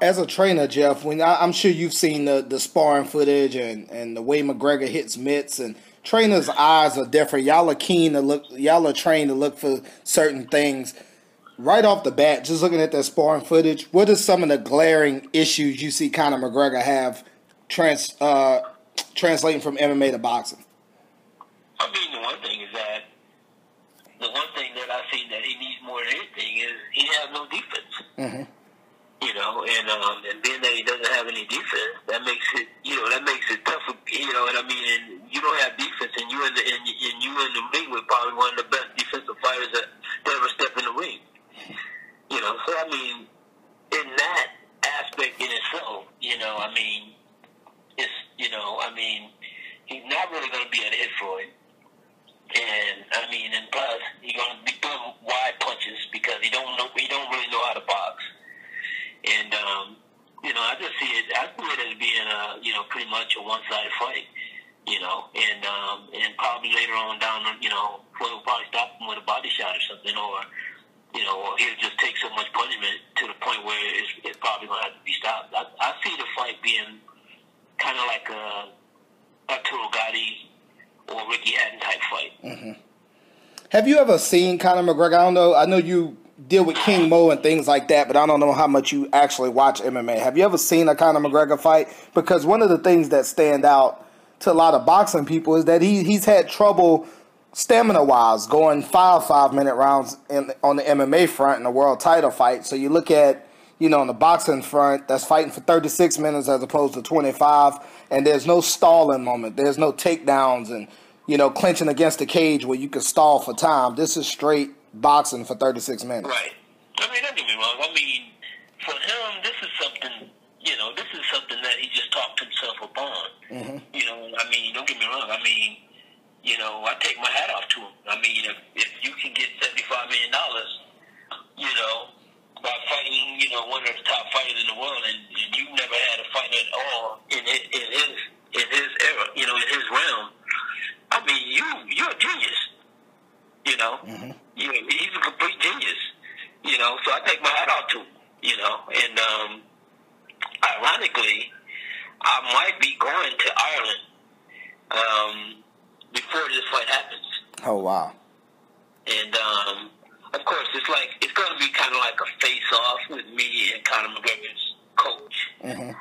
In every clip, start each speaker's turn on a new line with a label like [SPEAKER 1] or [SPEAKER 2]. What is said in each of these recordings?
[SPEAKER 1] As a trainer, Jeff, I'm sure you've seen the sparring footage and the way McGregor hits mitts, and trainers' eyes are different. Y'all are keen to look. Y'all are trained to look for certain things. Right off the bat, just looking at that sparring footage, what are some of the glaring issues you see Conor McGregor have translating from MMA to boxing?
[SPEAKER 2] I mean, the one thing that I see that he needs more than anything is he has no defense.
[SPEAKER 1] Mm-hmm.
[SPEAKER 2] You know, and being that he doesn't have any defense, that makes it tough. You know what I mean? And you don't have defense, and you in the ring with probably one of the best defensive fighters that ever step in the ring. You know, so I mean, in that aspect in itself, he's not really going to be able to hit Floyd. And plus he's going to be throwing wide punches because he don't really know how to box. And I just see it as being pretty much a one-sided fight. And probably later on down, Floyd will probably stop him with a body shot or something, or he'll just take so much punishment to the point where it's probably going to have to be stopped. I see the fight being kind of like a Arturo Gatti or Ricky Hatton type fight.
[SPEAKER 1] Mm-hmm. Have you ever seen Conor McGregor? I don't know. I know you deal with King Mo and things like that, but I don't know how much you actually watch MMA. Have you ever seen a Conor McGregor fight? Because one of the things that stand out to a lot of boxing people is that he's had trouble stamina-wise going 5-minute rounds on the MMA front in the world title fight. So you look at, on the boxing front, that's fighting for 36 minutes as opposed to 25, and there's no stalling moment. There's no takedowns and, clinching against the cage where you can stall for time. This is straight boxing for 36 minutes.
[SPEAKER 2] Right. Don't get me wrong. For him, this is something that he just talked himself upon.
[SPEAKER 1] Mm-hmm.
[SPEAKER 2] Don't get me wrong. I take my hat off to him. If you can get $75 million, by fighting, one of the top fighters in the world, and you never had a fight at all in his era, in his realm. You're a genius.
[SPEAKER 1] Mm-hmm.
[SPEAKER 2] He's a complete genius. So I take my hat off to him. And ironically, I might be going to Ireland before this fight happens.
[SPEAKER 1] Oh wow!
[SPEAKER 2] And of course, it's going to be kind of like a face-off with me and Conor McGregor's coach.
[SPEAKER 1] Mm-hmm.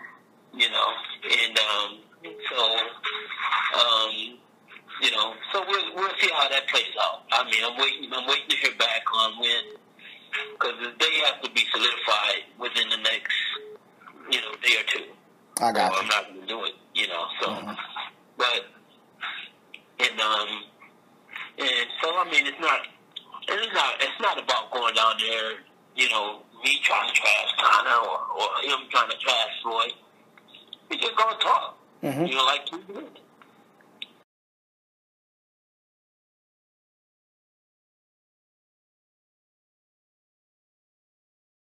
[SPEAKER 2] So we'll see how that plays out. I'm waiting to hear back on when, because they have to be solidified within the next, day or two.
[SPEAKER 1] I got you.
[SPEAKER 2] I'm not going to do it, so,
[SPEAKER 1] mm-hmm.
[SPEAKER 2] but, and so, it's not about going down there, me trying to trash Conor or him trying to trash Floyd. We just going to talk,
[SPEAKER 1] mm-hmm.
[SPEAKER 2] like you did.